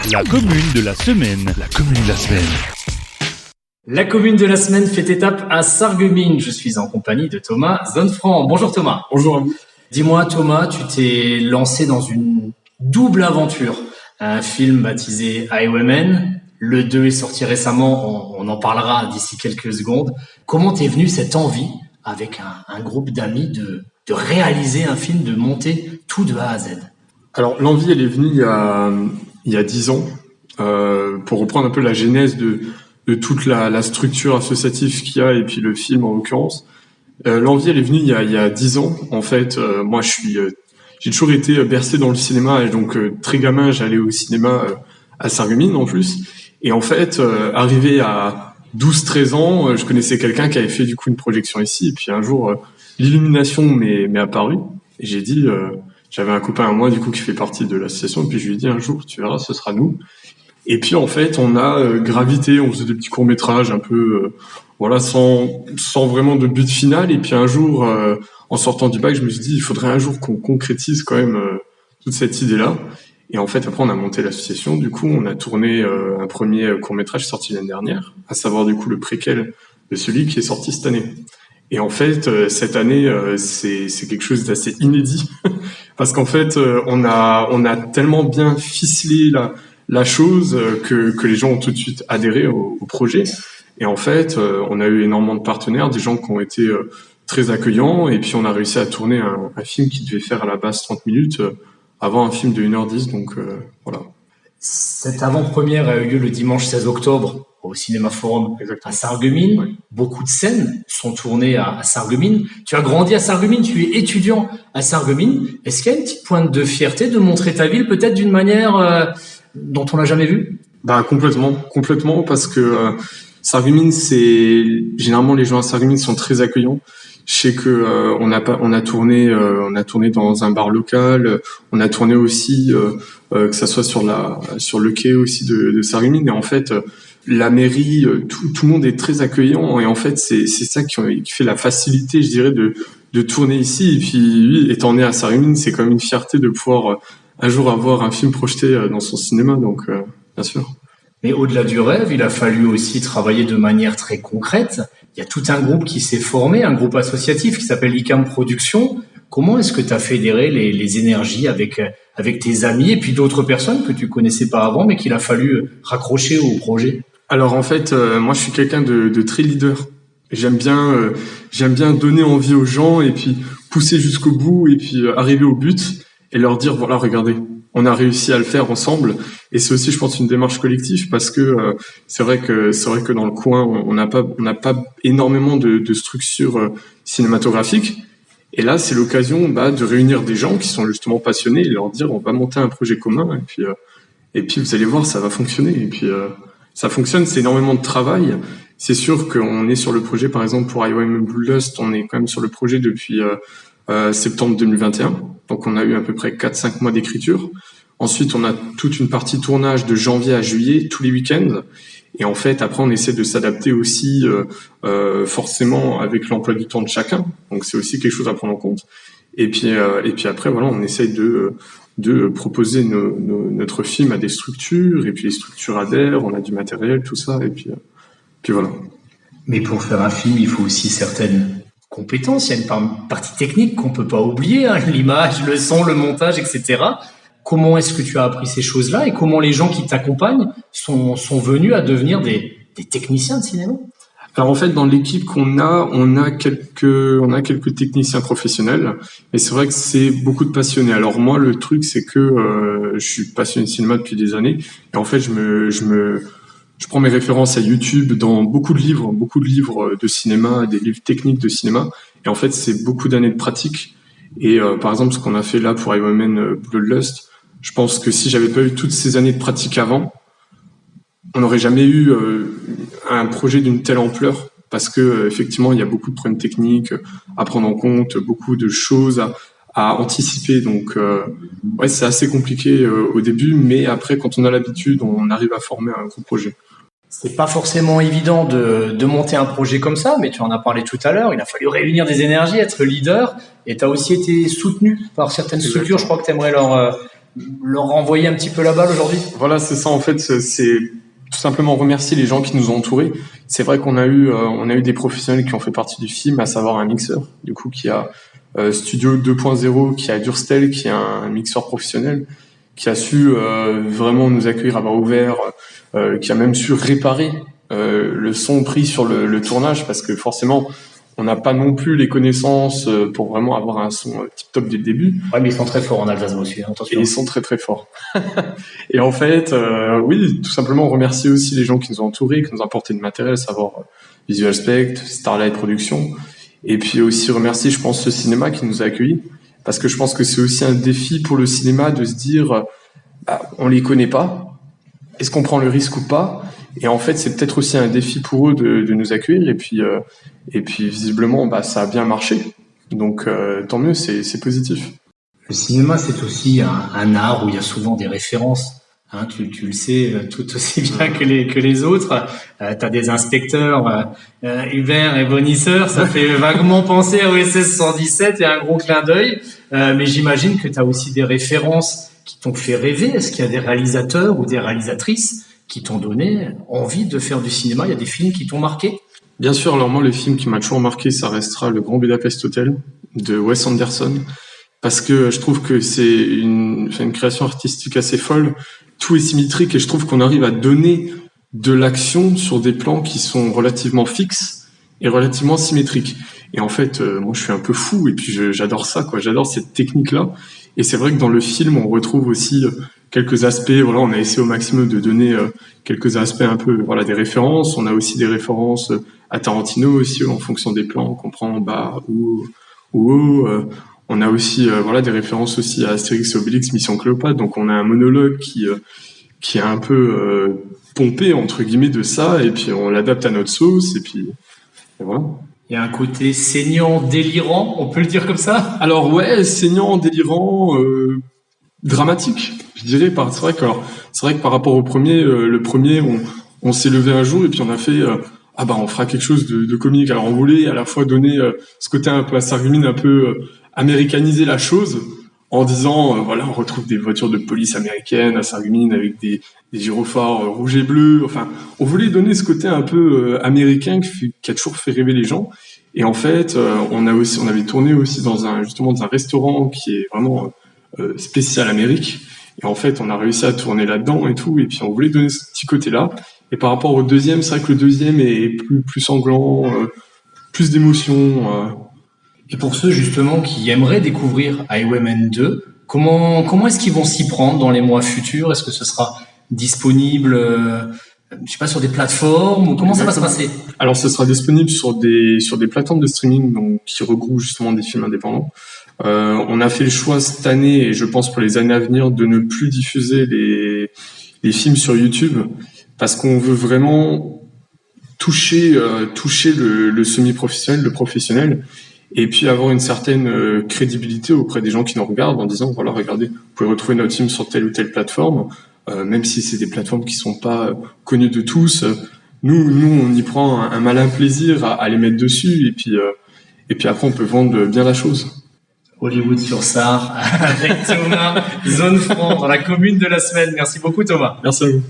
La commune de la semaine. La commune de la semaine. La commune de la semaine fait étape à Sarreguemines. Je suis en compagnie de Thomas Zonfranc. Bonjour Thomas. Bonjour à vous. Dis-moi Thomas, tu t'es lancé dans une double aventure. Un film baptisé Highwaymen. Le 2 est sorti récemment, on en parlera d'ici quelques secondes. Comment t'es venu cette envie, avec un groupe d'amis, de réaliser un film, de monter tout de A à Z? Alors l'envie, elle est venue il y a 10 ans, pour reprendre un peu la genèse de toute la structure associative qu'il y a, et puis le film en l'occurrence. L'envie, elle est venue il y a 10 ans. En fait, moi j'ai toujours été bercé dans le cinéma, et donc très gamin, j'allais au cinéma à Sarreguemines en plus. Et en fait, arrivé à 12-13 ans, je connaissais quelqu'un qui avait fait du coup une projection ici. Et puis un jour, l'illumination m'est apparue. Et j'ai dit, j'avais un copain à moi du coup qui fait partie de l'association. Et puis je lui ai dit un jour, tu verras, ce sera nous. Et puis en fait, on a gravité, on faisait des petits courts-métrages un peu, voilà, sans vraiment de but final. Et puis un jour, en sortant du bac, je me suis dit, il faudrait un jour qu'on concrétise quand même toute cette idée-là. Et en fait, après, on a monté l'association. Du coup, on a tourné un premier court-métrage sorti l'année dernière, à savoir du coup le préquel de celui qui est sorti cette année. Et en fait, cette année, c'est quelque chose d'assez inédit, parce qu'en fait, on a tellement bien ficelé la chose que les gens ont tout de suite adhéré au projet. Et en fait, on a eu énormément de partenaires, des gens qui ont été très accueillants, et puis on a réussi à tourner un film qui devait faire à la base 30 minutes, avant un film de 1h10, donc voilà. Cette avant-première a eu lieu le dimanche 16 octobre au Cinéma Forum à Sarreguemines. Oui. Beaucoup de scènes sont tournées à Sarreguemines. Tu as grandi à Sarreguemines, tu es étudiant à Sarreguemines. Est-ce qu'il y a une petite pointe de fierté de montrer ta ville peut-être d'une manière dont on l'a jamais vue? Complètement, parce que Sarreguemines, c'est généralement les gens à Sarreguemines sont très accueillants. Je sais que on a tourné dans un bar local, on a tourné aussi que ça soit sur le quai aussi de Sarreguemines, et en fait la mairie, tout le monde est très accueillant, et en fait c'est ça qui fait la facilité, je dirais, de tourner ici. Et puis lui, étant né à Sarreguemines, c'est quand même une fierté de pouvoir un jour avoir un film projeté dans son cinéma, donc bien sûr. Mais au-delà du rêve, il a fallu aussi travailler de manière très concrète. Il y a tout un groupe qui s'est formé, un groupe associatif qui s'appelle ICAM Production. Comment est-ce que tu as fédéré les énergies avec tes amis et puis d'autres personnes que tu connaissais pas avant, mais qu'il a fallu raccrocher au projet? Alors en fait, moi je suis quelqu'un de très leader. J'aime bien donner envie aux gens, et puis pousser jusqu'au bout, et puis arriver au but et leur dire, voilà, regardez, on a réussi à le faire ensemble. Et c'est aussi, je pense, une démarche collective, parce que c'est vrai que dans le coin, on n'a pas énormément de structures cinématographiques. Et là, c'est l'occasion de réunir des gens qui sont justement passionnés et leur dire, on va monter un projet commun, et puis vous allez voir, ça va fonctionner. Et puis ça fonctionne, c'est énormément de travail. C'est sûr qu'on est sur le projet, par exemple pour Highwaymen Bloodlust, on est quand même sur le projet depuis septembre 2021. Donc on a eu à peu près 4-5 mois d'écriture. Ensuite, on a toute une partie tournage de janvier à juillet, tous les week-ends. Et en fait, après, on essaie de s'adapter aussi forcément avec l'emploi du temps de chacun. Donc c'est aussi quelque chose à prendre en compte. Et puis après, voilà, on essaye de proposer notre film à des structures, et puis les structures adhèrent, on a du matériel, tout ça, et puis voilà. Mais pour faire un film, il faut aussi certaines compétences. Il y a une partie technique qu'on peut pas oublier, hein, l'image, le son, le montage, etc. Comment est-ce que tu as appris ces choses-là, et comment les gens qui t'accompagnent sont venus à devenir des techniciens de cinéma? Alors en fait, dans l'équipe qu'on a, on a quelques techniciens professionnels, mais c'est vrai que c'est beaucoup de passionnés. Alors moi, le truc, c'est que je suis passionné de cinéma depuis des années, et en fait, je prends mes références à YouTube dans beaucoup de livres de cinéma, des livres techniques de cinéma, et en fait, c'est beaucoup d'années de pratique. Et par exemple, ce qu'on a fait là pour Highwaymen Bloodlust, je pense que si j'avais pas eu toutes ces années de pratique avant, on n'aurait jamais eu un projet d'une telle ampleur, parce que effectivement, il y a beaucoup de problèmes techniques à prendre en compte, beaucoup de choses à anticiper. Donc, ouais, c'est assez compliqué au début, mais après, quand on a l'habitude, on arrive à former un gros projet. C'est pas forcément évident de monter un projet comme ça, mais tu en as parlé tout à l'heure. Il a fallu réunir des énergies, être leader, et tu as aussi été soutenu par certaines structures. Je crois que tu aimerais leur renvoyer un petit peu la balle aujourd'hui? Voilà, c'est ça en fait, c'est tout simplement remercier les gens qui nous ont entourés. C'est vrai qu'on a eu des professionnels qui ont fait partie du film, à savoir un mixeur, du coup qui a Studio 2.0, qui a Durstel, qui est un mixeur professionnel, qui a su vraiment nous accueillir à bras ouverts, qui a même su réparer le son pris sur le tournage, parce que forcément on n'a pas non plus les connaissances pour vraiment avoir un son tip-top dès le début. Ouais, mais ils sont très forts en Alsace aussi, attention. Et ils sont très très forts. Et en fait, oui, tout simplement remercier aussi les gens qui nous ont entourés, qui nous ont apporté du matériel, à savoir Visual Spect, Starlight Productions. Et puis aussi remercier, je pense, le cinéma qui nous a accueillis. Parce que je pense que c'est aussi un défi pour le cinéma de se dire, on les connaît pas. Est-ce qu'on prend le risque ou pas? Et en fait, c'est peut-être aussi un défi pour eux de nous accueillir. Et puis visiblement, ça a bien marché. Donc, tant mieux, c'est positif. Le cinéma, c'est aussi un art où il y a souvent des références. Hein, tu le sais tout aussi bien que les autres. T'as des inspecteurs, Hubert et Bonisseur, ça fait vaguement penser à OSS 117 et un gros clin d'œil. Mais j'imagine que t'as aussi des références qui t'ont fait rêver. Est-ce qu'il y a des réalisateurs ou des réalisatrices qui t'ont donné envie de faire du cinéma? Il y a des films qui t'ont marqué? Bien sûr, alors moi, le film qui m'a toujours marqué, ça restera Le Grand Budapest Hotel de Wes Anderson. Parce que je trouve que c'est une création artistique assez folle. Tout est symétrique et je trouve qu'on arrive à donner de l'action sur des plans qui sont relativement fixes et relativement symétriques. Et en fait, moi, je suis un peu fou et puis j'adore ça, quoi. J'adore cette technique-là. Et c'est vrai que dans le film, on retrouve aussi quelques aspects. Voilà, on a essayé au maximum de donner quelques aspects un peu, voilà, des références. On a aussi des références à Tarantino aussi en fonction des plans qu'on prend en bas ou haut. On a aussi voilà, des références aussi à Astérix et Obélix, Mission Cléopâtre. Donc on a un monologue qui est un peu pompé entre guillemets de ça, et puis on l'adapte à notre sauce, et puis et voilà. Il y a un côté saignant, délirant, on peut le dire comme ça? Alors ouais, saignant, délirant, dramatique, je dirais. C'est vrai que par rapport au premier, le premier, on s'est levé un jour et puis on a fait on fera quelque chose de comique. Alors on voulait à la fois donner ce côté un peu à Sarreguemines, un peu américaniser la chose en disant voilà, on retrouve des voitures de police américaines à Sarreguemines avec des gyrophares rouges et bleus. Enfin, on voulait donner ce côté un peu américain qui a toujours fait rêver les gens. Et en fait, on avait tourné aussi dans un restaurant qui est vraiment spécial Amérique. Et en fait, on a réussi à tourner là-dedans et tout. Et puis on voulait donner ce petit côté-là. Et par rapport au deuxième, c'est vrai que le deuxième est plus sanglant, plus d'émotion. Et pour ceux justement qui aimeraient découvrir Highwaymen 2, comment est-ce qu'ils vont s'y prendre dans les mois futurs? Est-ce que ce sera disponible, je sais pas, sur des plateformes, ou comment ça va se passer? Alors, ce sera disponible sur des plateformes de streaming, donc qui regroupent justement des films indépendants. On a fait le choix cette année, et je pense pour les années à venir, de ne plus diffuser les films sur YouTube, parce qu'on veut vraiment toucher le semi-professionnel, le professionnel, et puis avoir une certaine crédibilité auprès des gens qui nous regardent en disant voilà, regardez, vous pouvez retrouver notre film sur telle ou telle plateforme, même si c'est des plateformes qui sont pas connues de tous. Nous on y prend un malin plaisir à les mettre dessus, et puis après on peut vendre bien la chose. Hollywood sur Sarre avec Thomas, Zone Franc, dans la commune de la semaine. Merci beaucoup Thomas. Merci à vous.